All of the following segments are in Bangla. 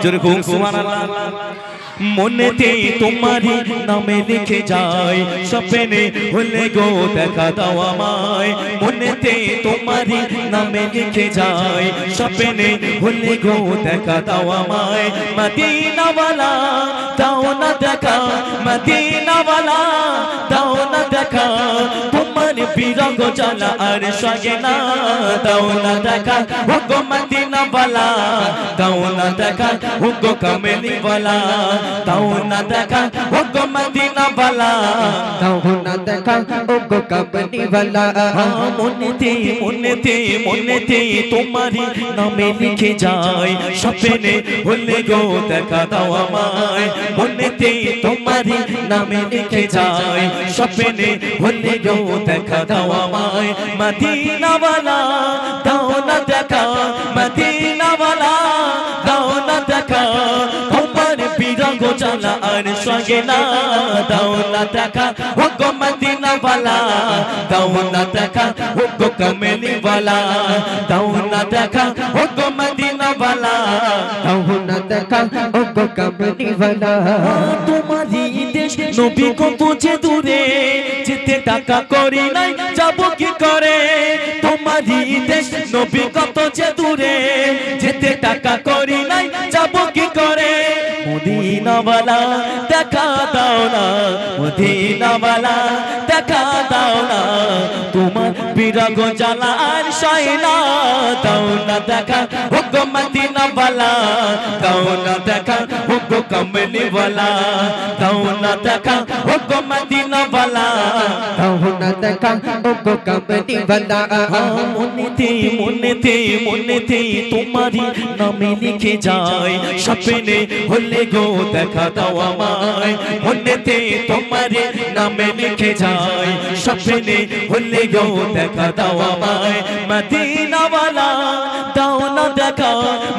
জোরে খুব সুবহানাল্লাহ মনেতে তোমারি নামে লিখে যায় স্বপ্নে হলে গো দেখা দাও আমায় মনেতে তোমারি নামে লিখে যায় স্বপ্নে হলে গো দেখা দাও আমায় মদিনা ওয়ালা দাও না দেখা মদিনা ওয়ালা দাও না দেখা তোমার বিরহ জ্বালা আর সহে না দাও না দেখা ও গো মদিনা ওয়ালা দাও না দেখা ও গো কামলি ওয়ালা দাও না দেখা ও গো মদিনা ওয়ালা দাও না দেখা ও গো কামলি ওয়ালা মনেতে মনেতে মনেতে তোমারি নামে লিখে যায় স্বপ্নে হলে গো দেখা দাও আমায় মনেতে তোমারি নামে লিখে যায় স্বপ্নে হলে গো দেখা দাও আমায় মদিনা ওয়ালা দাও না দেখা মদিনা ওয়ালা দাও না দেখা তোমার বিরহ জ্বালা আর সহে না দাও না দেখা ও গো মদিনা ওয়ালা দাও না দেখা ও গো কামলি ওয়ালা দাও না দেখা ও গো মদিনা ওয়ালা দাও না দেখা ও গো কামলি ওয়ালা তোমারি দেশ নবী কত যে দূরে যেতে টাকা করি নাই যাব কি করে তোমারি দেশ নবী কত যে দূরে যেতে টাকা করি নাই যাব কি করে মদিনা ওয়ালা দেখা দাও না মদিনা ওয়ালা দেখা দাও না তোমার বিরহ জ্বালা আর সহে না দাও না দেখা ও গো মদিনা ওয়ালা দাও না দেখা ও গো কামলি ওয়ালা দাও না দেখা ও গো মদিনা ওয়ালা দাও না দেখা ও গো কামলি ওয়ালা মনেতে মনেতে মনেতে তোমারি নামে লিখে যায় স্বপ্নে হলে গো দেখা দাও আমায় মনেতে তোমারি নামে লিখে যায় স্বপ্নে হলে গো দেখা দাও আমায় মদিনা ওয়ালা দাও না দেখা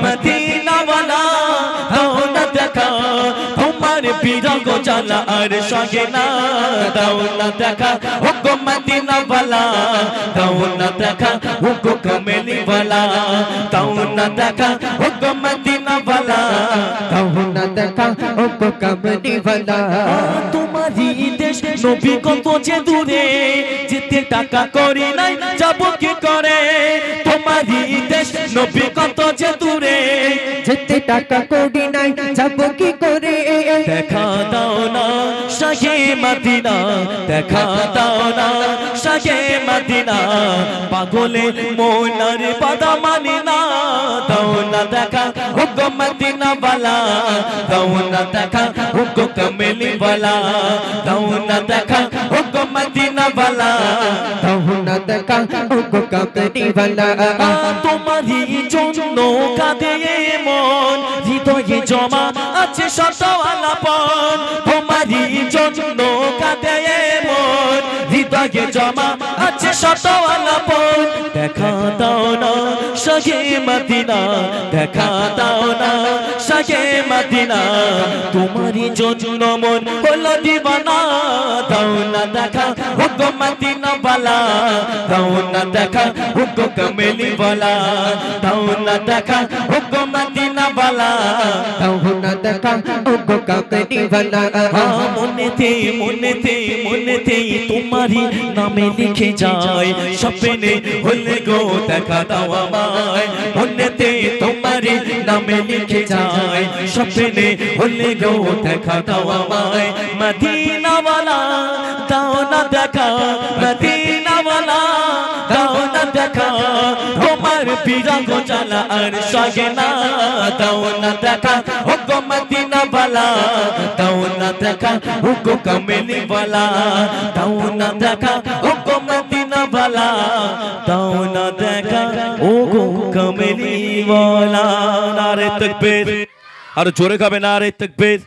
মদিনা ওয়ালা দাও না দেখা তোমার বিরহ জ্বালা আর সহে না দাও না দেখা ও গো মদিনা ওয়ালা দাও না দেখা ও গো কামলি ওয়ালা দাও না দেখা ও গো মদিনা ওয়ালা দাও না দেখা ও গো কামলি ওয়ালা তোমারি দেশ নবী কত যে দূরে যেতে টাকা করি নাই যাব কি করে তোমারি দেশ নবী কত যে দূরে যেতে টাকা করি নাই যাব কি করে দেখা দাও না সহে মদিনা দেখা দাও না সহে মদিনা পাগলে মোনার বাদা মানি না দাও না দেখা ও গো মদিনা ওয়ালা দাও না দেখা ও গো কামলি ওয়ালা দাও না দেখা ও গো মদিনা ওয়ালা দাও না দেখা ও গো কামলি ওয়ালা তোমারি জন্য কাঁদে মন হৃদয়ে জমা আছে শত আলাপন তোমারি জন্য কাঁদে মন হৃদয়ে জমা আছে শত আলাপন দেখা দাও না সহে মদিনা দেখা দাও না সহে মদিনা তোমারি জন্য মন হলো দিবানা দাও না দেখা ও গো মদিনা ওয়ালা দাও না দেখা ও গো কামলি ওয়ালা দাও না দেখা ও গো মদিনা ওয়ালা দাও না দেখা ও গো কামলি ওয়ালা মনেতে মনেতে মনেতে তোমারি নামে লিখে যায় স্বপ্নে হলে গো দেখা দাও আমায় মনেতে তোমারি নামে লিখে যায় স্বপ্নে হলে গো দেখা দাও আমায় মদিনা ওয়ালা দাও না দেখা মদিনা ওয়ালা দাও না দেখা তোমার বিরহ জ্বালা আর সহে না দাও না দেখা ও গো মদিনা ওয়ালা দাও না দেখা ও গো কামলি ওয়ালা দাও না দেখা ও গো মদিনা ওয়ালা দাও না দেখা ও গো কামলি ওয়ালা নারে তাকবীর আর জোরে গাবে নারে তাকবীর